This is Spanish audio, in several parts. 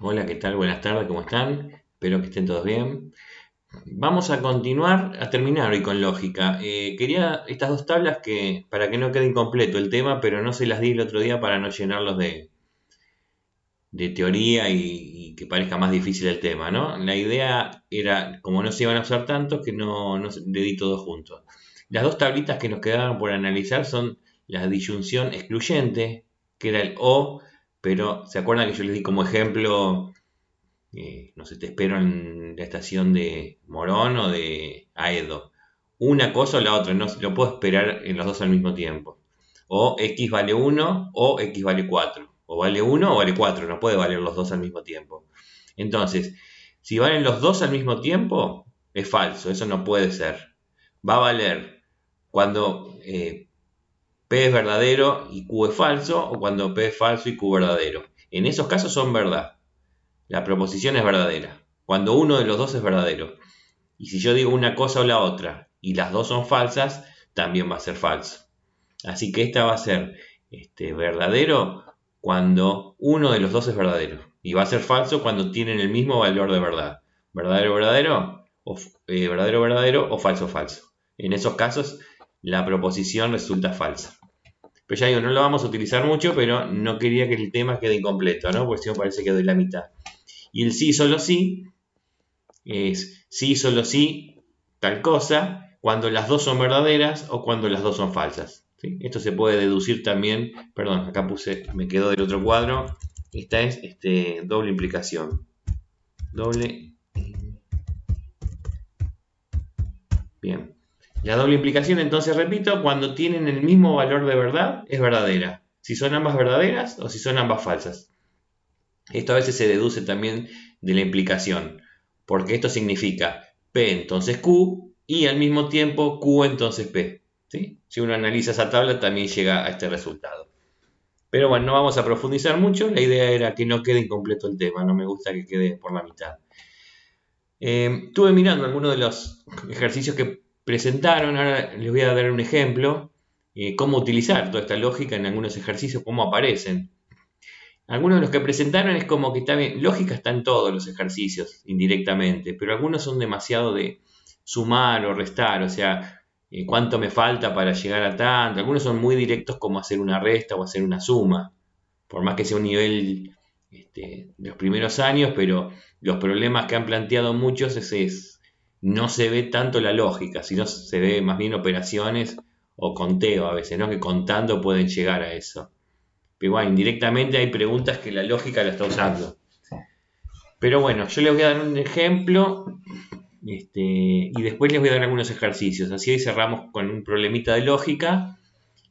Hola, ¿qué tal? Buenas tardes, ¿cómo están? Espero que estén todos bien. Vamos a continuar, a terminar hoy con lógica. Quería estas dos tablas para que no quede incompleto el tema, pero no se las di el otro día para no llenarlos de teoría y que parezca más difícil el tema, ¿no? La idea era, como no se iban a usar tantos, que no le di todo junto. Las dos tablitas que nos quedaban por analizar son la disyunción excluyente, que era el O, pero ¿se acuerdan que yo les di como ejemplo? No sé, te espero en la estación de Morón o de Aedo. Una cosa o la otra, no lo puedo esperar en los dos al mismo tiempo. O X vale 1 o X vale 4. O vale 1 o vale 4, no puede valer los dos al mismo tiempo. Entonces, si valen los dos al mismo tiempo, es falso, eso no puede ser. Va a valer cuando P es verdadero y Q es falso, o cuando P es falso y Q verdadero. En esos casos son verdad. La proposición es verdadera, cuando uno de los dos es verdadero. Y si yo digo una cosa o la otra y las dos son falsas, también va a ser falso. Así que esta va a ser verdadero cuando uno de los dos es verdadero. Y va a ser falso cuando tienen el mismo valor de verdad. Verdadero, verdadero, o verdadero, verdadero, o falso, falso. En esos casos, la proposición resulta falsa. Pero ya digo, no lo vamos a utilizar mucho, pero no quería que el tema quede incompleto, ¿no? Porque si no parece que doy la mitad. Y el sí, solo sí, es sí, solo sí, tal cosa, cuando las dos son verdaderas o cuando las dos son falsas. ¿Sí? Esto se puede deducir también, perdón, acá me quedó del otro cuadro, esta es doble implicación. Doble, bien. La doble implicación, entonces repito, cuando tienen el mismo valor de verdad, es verdadera. Si son ambas verdaderas o si son ambas falsas. Esto a veces se deduce también de la implicación, porque esto significa P entonces Q y al mismo tiempo Q entonces P. ¿Sí? Si uno analiza esa tabla también llega a este resultado. Pero bueno, no vamos a profundizar mucho, la idea era que no quede incompleto el tema, no me gusta que quede por la mitad. Estuve mirando algunos de los ejercicios que presentaron, ahora les voy a dar un ejemplo, cómo utilizar toda esta lógica en algunos ejercicios, cómo aparecen. Algunos de los que presentaron es como que está bien, lógica está en todos los ejercicios, indirectamente, pero algunos son demasiado de sumar o restar, o sea, cuánto me falta para llegar a tanto. Algunos son muy directos como hacer una resta o hacer una suma, por más que sea un nivel de los primeros años, pero los problemas que han planteado muchos no se ve tanto la lógica, sino se ve más bien operaciones o conteo a veces, ¿no? Que contando pueden llegar a eso. Pero bueno, indirectamente hay preguntas que la lógica la está usando. Pero bueno, yo les voy a dar un ejemplo y después les voy a dar algunos ejercicios. Así cerramos con un problemita de lógica.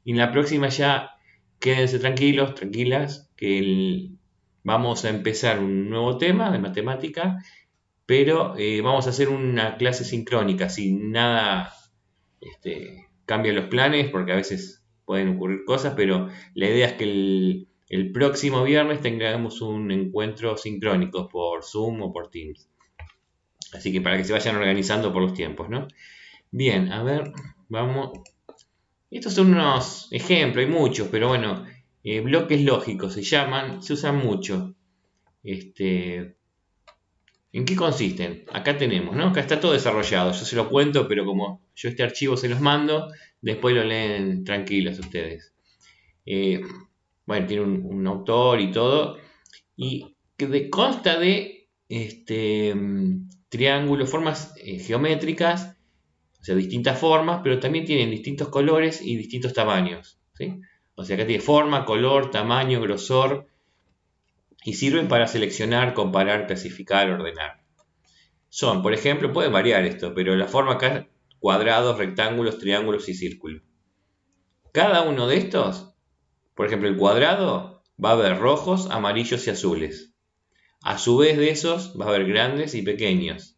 Y en la próxima ya quédense tranquilos, tranquilas, que vamos a empezar un nuevo tema de matemática, pero vamos a hacer una clase sincrónica, sin nada cambia los planes, porque a veces pueden ocurrir cosas, pero la idea es que el próximo viernes tengamos un encuentro sincrónico por Zoom o por Teams. Así que para que se vayan organizando por los tiempos, ¿no? Bien, a ver, vamos. Estos son unos ejemplos, hay muchos, pero bueno, bloques lógicos se llaman, se usan mucho. ¿En qué consisten? Acá tenemos, ¿no? Acá está todo desarrollado. Yo se lo cuento, pero como yo este archivo se los mando, después lo leen tranquilos ustedes. Eh, bueno, tiene un autor y todo. Y que consta de triángulos, formas geométricas, o sea, distintas formas, pero también tienen distintos colores y distintos tamaños. ¿Sí? O sea, acá tiene forma, color, tamaño, grosor, y sirven para seleccionar, comparar, clasificar, ordenar. Son, por ejemplo, puede variar esto, pero la forma acá es cuadrados, rectángulos, triángulos y círculos. Cada uno de estos, por ejemplo, el cuadrado va a haber rojos, amarillos y azules. A su vez de esos va a haber grandes y pequeños.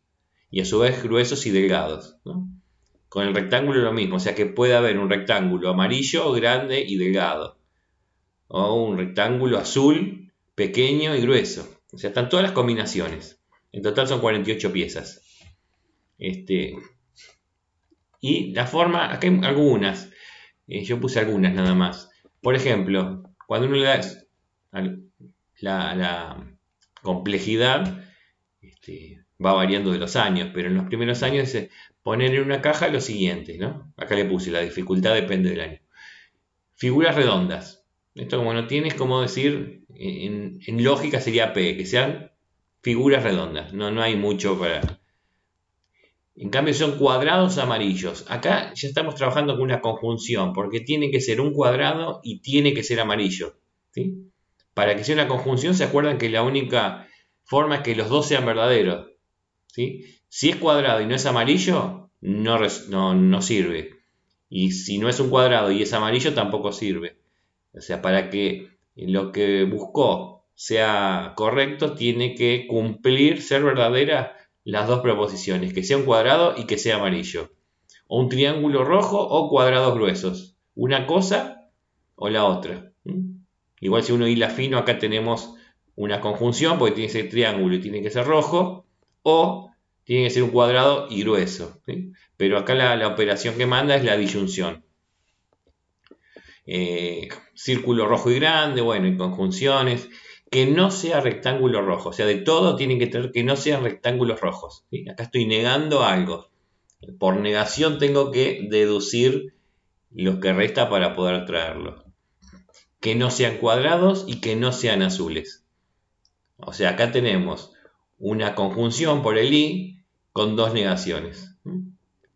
Y a su vez gruesos y delgados. ¿No? Con el rectángulo lo mismo, o sea que puede haber un rectángulo amarillo, grande y delgado. O un rectángulo azul, pequeño y grueso. O sea, están todas las combinaciones. En total son 48 piezas. Y la forma, acá hay algunas, yo puse algunas nada más. Por ejemplo, cuando uno le da complejidad va variando de los años, pero en los primeros años es poner en una caja lo siguiente, ¿no? Acá le puse, la dificultad depende del año. Figuras redondas. Esto como no tiene, es como decir, en lógica sería P, que sean figuras redondas. No hay mucho para... En cambio son cuadrados amarillos. Acá ya estamos trabajando con una conjunción, porque tiene que ser un cuadrado y tiene que ser amarillo, ¿sí? Para que sea una conjunción, se acuerdan que la única forma es que los dos sean verdaderos, ¿sí? Si es cuadrado y no es amarillo, no sirve. Y si no es un cuadrado y es amarillo, tampoco sirve. O sea, para que lo que buscó sea correcto, tiene que cumplir, ser verdadera las dos proposiciones, que sea un cuadrado y que sea amarillo. O un triángulo rojo o cuadrados gruesos. Una cosa o la otra. Igual si uno hila fino, acá tenemos una conjunción, porque tiene que ser triángulo y tiene que ser rojo, o tiene que ser un cuadrado y grueso, ¿sí? Pero acá la operación que manda es la disyunción. Círculo rojo y grande, bueno, y conjunciones. Que no sea rectángulo rojo, o sea, de todo tienen que tener que no sean rectángulos rojos, ¿sí? Acá estoy negando algo. Por negación tengo que deducir lo que resta para poder traerlo. Que no sean cuadrados y que no sean azules. O sea, acá tenemos una conjunción por el i con dos negaciones.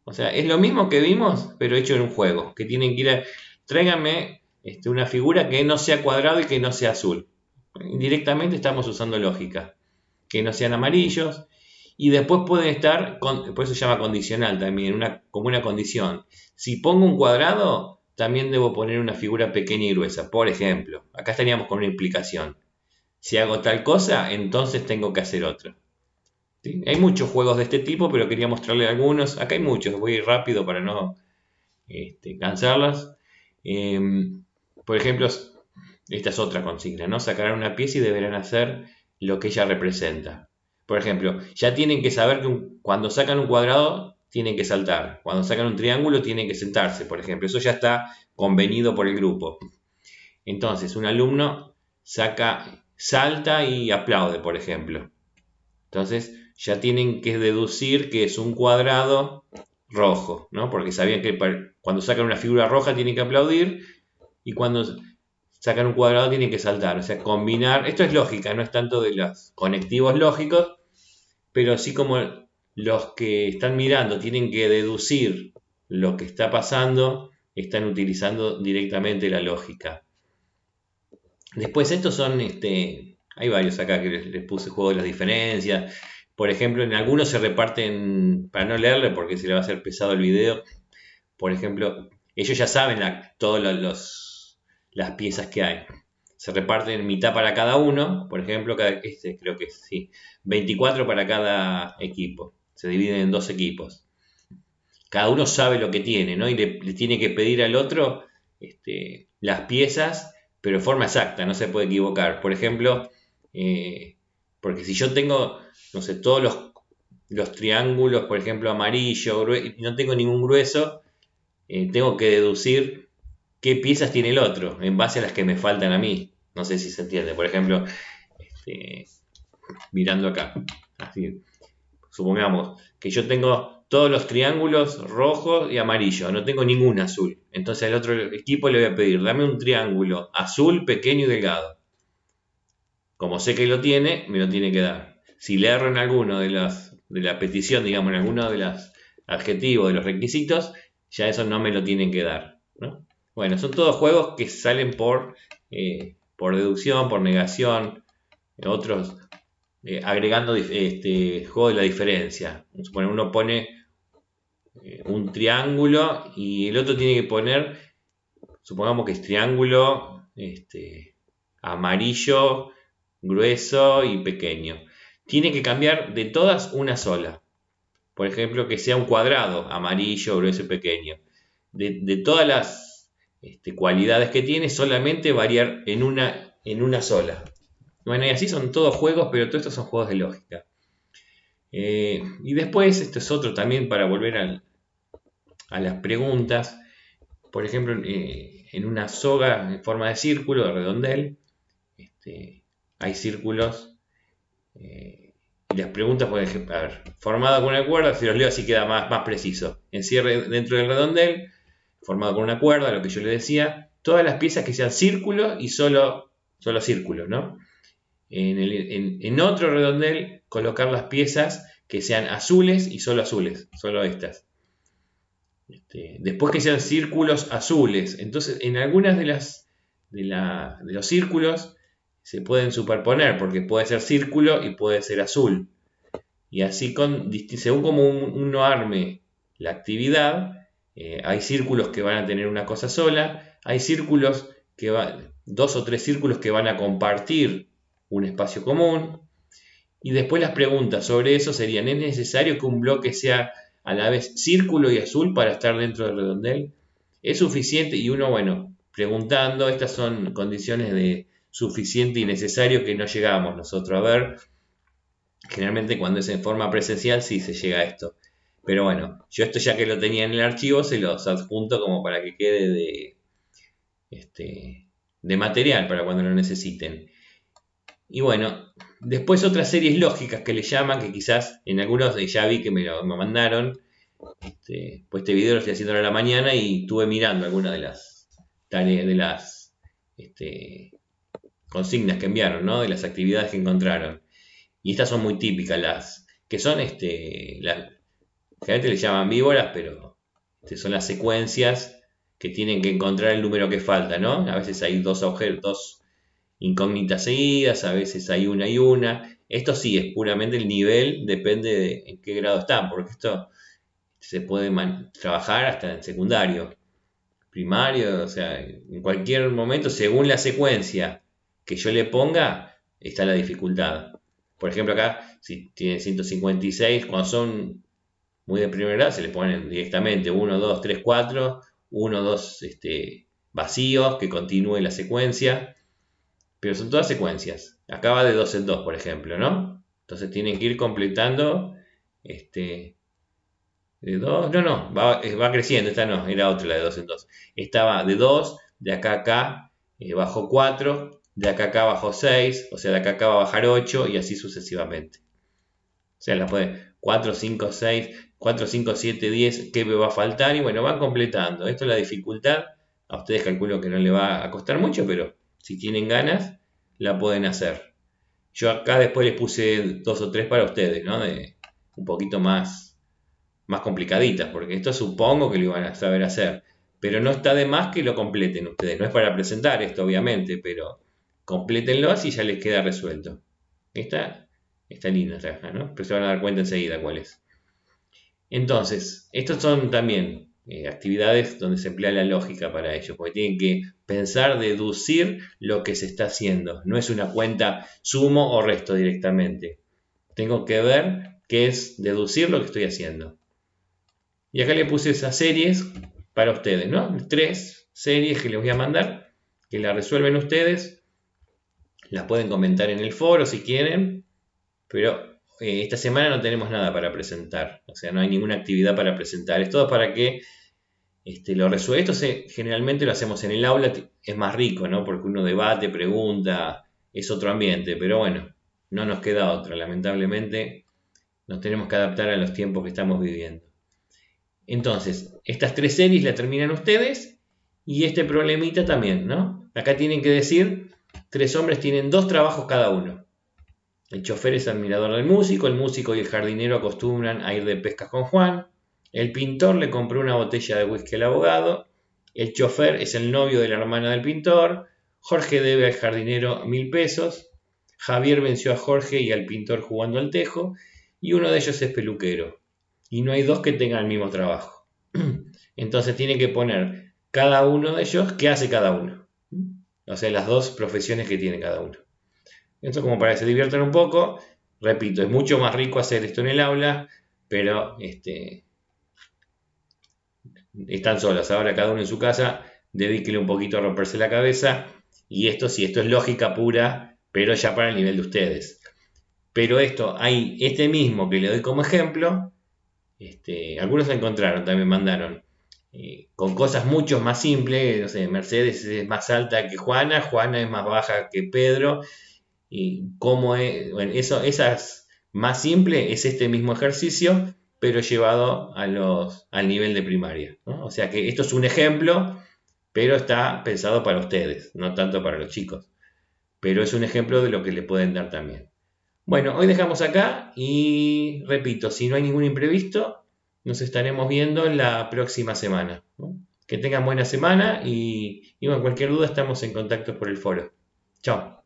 O sea, es lo mismo que vimos, pero hecho en un juego. Que tienen que ir a... Tráiganme una figura que no sea cuadrado y que no sea azul. Directamente estamos usando lógica. Que no sean amarillos. Y después pueden estar, por eso se llama condicional también, como una condición. Si pongo un cuadrado, también debo poner una figura pequeña y gruesa. Por ejemplo, acá estaríamos con una implicación. Si hago tal cosa, entonces tengo que hacer otra. ¿Sí? Hay muchos juegos de este tipo, pero quería mostrarle algunos. Acá hay muchos, voy a ir rápido para no cansarlas. Por ejemplo, esta es otra consigna, ¿no? Sacarán una pieza y deberán hacer lo que ella representa. Por ejemplo, ya tienen que saber que cuando sacan un cuadrado tienen que saltar. Cuando sacan un triángulo tienen que sentarse, por ejemplo. Eso ya está convenido por el grupo. Entonces, un alumno salta y aplaude, por ejemplo. Entonces, ya tienen que deducir que es un cuadrado rojo, ¿no? Porque sabían que cuando sacan una figura roja tienen que aplaudir y cuando sacan un cuadrado tienen que saltar. O sea, combinar. Esto es lógica, no es tanto de los conectivos lógicos, pero así como los que están mirando tienen que deducir lo que está pasando, están utilizando directamente la lógica. Después estos son, hay varios acá que les puse juego de las diferencias. Por ejemplo, en algunos se reparten, para no leerle porque se le va a hacer pesado el video, por ejemplo, ellos ya saben todas las piezas que hay. Se reparten mitad para cada uno, por ejemplo, creo que sí, 24 para cada equipo. Se dividen en dos equipos. Cada uno sabe lo que tiene, ¿no? Y le tiene que pedir al otro las piezas, pero de forma exacta, no se puede equivocar. Por ejemplo, porque si yo tengo, no sé, todos los triángulos, por ejemplo, amarillo, y no tengo ningún grueso, tengo que deducir qué piezas tiene el otro en base a las que me faltan a mí. No sé si se entiende. Por ejemplo, mirando acá, así, supongamos que yo tengo todos los triángulos rojos y amarillo, no tengo ningún azul. Entonces al otro equipo le voy a pedir, dame un triángulo azul, pequeño y delgado. Como sé que lo tiene, me lo tiene que dar. Si le erro en alguno de la petición, digamos, en alguno de los adjetivos, de los requisitos, ya eso no me lo tienen que dar, ¿no? Bueno, son todos juegos que salen por deducción, por negación, otros agregando juego de la diferencia. Uno pone un triángulo y el otro tiene que poner, supongamos que es triángulo amarillo, grueso y pequeño. Tiene que cambiar de todas una sola. Por ejemplo, que sea un cuadrado, amarillo, grueso y pequeño. De todas las cualidades que tiene, solamente variar en una sola. Bueno, y así son todos juegos, pero todos estos son juegos de lógica. Y después, esto es otro también para volver a las preguntas. Por ejemplo, en una soga en forma de círculo, de redondel, hay círculos Y las preguntas, por ejemplo, a ver, formado con una cuerda, si los leo así queda más preciso. Encierre dentro del redondel, formado con una cuerda, lo que yo le decía, todas las piezas que sean círculos y solo círculos, ¿no? En otro redondel, colocar las piezas que sean azules y solo azules, solo estas. Después que sean círculos azules. Entonces, en algunas de los círculos se pueden superponer, porque puede ser círculo y puede ser azul. Y así, según como uno arme la actividad, hay círculos que van a tener una cosa sola, hay círculos dos o tres círculos que van a compartir un espacio común. Y después las preguntas sobre eso serían: ¿es necesario que un bloque sea a la vez círculo y azul para estar dentro del redondel? ¿Es suficiente? Y uno, bueno, preguntando, estas son condiciones de suficiente y necesario que no llegamos nosotros a ver. Generalmente cuando es en forma presencial sí se llega a esto. Pero bueno, yo esto ya que lo tenía en el archivo se los adjunto como para que quede de material para cuando lo necesiten. Y bueno, después otras series lógicas que le llaman, que quizás en algunos ya vi que me mandaron. Pues este video lo estoy haciendo a la mañana y estuve mirando algunas de las tareas, de las consignas que enviaron, ¿no? De las actividades que encontraron. Y estas son muy típicas, las que son, generalmente le llaman víboras, pero son las secuencias que tienen que encontrar el número que falta, ¿no? A veces hay dos incógnitas seguidas, a veces hay una y una. Esto sí es puramente el nivel, depende de en qué grado están, porque esto se puede trabajar hasta en secundario, primario, o sea, en cualquier momento, según la secuencia que yo le ponga, está la dificultad. Por ejemplo, acá, si tiene 156, cuando son muy de primer grado, se le ponen directamente 1, 2, 3, 4, 1, 2 vacíos, que continúe la secuencia. Pero son todas secuencias. Acá va de 2 en 2, por ejemplo, ¿no? Entonces tienen que ir completando de 2, no, va creciendo. Esta no, era otra, la de 2 en 2. Esta va de 2, de acá a acá, bajó 4, de acá a acá bajó 6, o sea, de acá a acá va a bajar 8 y así sucesivamente. O sea, la puede 4, 5, 6, 4, 5, 7, 10, ¿qué me va a faltar? Y bueno, van completando. Esto es la dificultad. A ustedes calculo que no le va a costar mucho, pero si tienen ganas, la pueden hacer. Yo acá después les puse 2 o 3 para ustedes, ¿no? De un poquito más complicaditas, porque esto supongo que lo iban a saber hacer. Pero no está de más que lo completen ustedes. No es para presentar esto, obviamente, pero complétenlo así ya les queda resuelto. Está linda esta caja, ¿no? Pero se van a dar cuenta enseguida cuál es. Entonces, estos son también actividades donde se emplea la lógica para ellos, porque tienen que pensar, deducir lo que se está haciendo. No es una cuenta sumo o resto directamente. Tengo que ver qué es deducir lo que estoy haciendo. Y acá le puse esas series para ustedes, ¿no? 3 series que les voy a mandar, que las resuelven ustedes. Las pueden comentar en el foro si quieren, pero esta semana no tenemos nada para presentar. O sea, no hay ninguna actividad para presentar. Es todo para que lo resuelva. Esto generalmente lo hacemos en el aula, es más rico, ¿no? Porque uno debate, pregunta, es otro ambiente. Pero bueno, no nos queda otra. Lamentablemente nos tenemos que adaptar a los tiempos que estamos viviendo. Entonces, estas 3 series las terminan ustedes y este problemita también, ¿no? Acá tienen que decir, 3 hombres tienen 2 trabajos cada uno. El chofer es admirador del músico, el músico y el jardinero acostumbran a ir de pesca con Juan, el pintor le compró una botella de whisky al abogado, el chofer es el novio de la hermana del pintor, Jorge debe al jardinero 1000 pesos, Javier venció a Jorge y al pintor jugando al tejo, y uno de ellos es peluquero. Y no hay 2 que tengan el mismo trabajo. Entonces tiene que poner cada uno de ellos qué hace cada uno. O sea, las 2 profesiones que tiene cada uno. Esto como para que se diviertan un poco. Repito, es mucho más rico hacer esto en el aula, pero están solos. Ahora cada uno en su casa, dedíquele un poquito a romperse la cabeza. Y esto sí, esto es lógica pura, pero ya para el nivel de ustedes. Pero hay este mismo que le doy como ejemplo. Algunos lo encontraron, también mandaron. Con cosas mucho más simples. No sé, Mercedes es más alta que Juana, Juana es más baja que Pedro. Y cómo es, bueno, esas más simple es este mismo ejercicio, pero llevado al nivel de primaria, ¿no? O sea que esto es un ejemplo, pero está pensado para ustedes, no tanto para los chicos. Pero es un ejemplo de lo que le pueden dar también. Bueno, hoy dejamos acá y repito, si no hay ningún imprevisto, nos estaremos viendo la próxima semana, ¿no? Que tengan buena semana y bueno, cualquier duda estamos en contacto por el foro. Chao.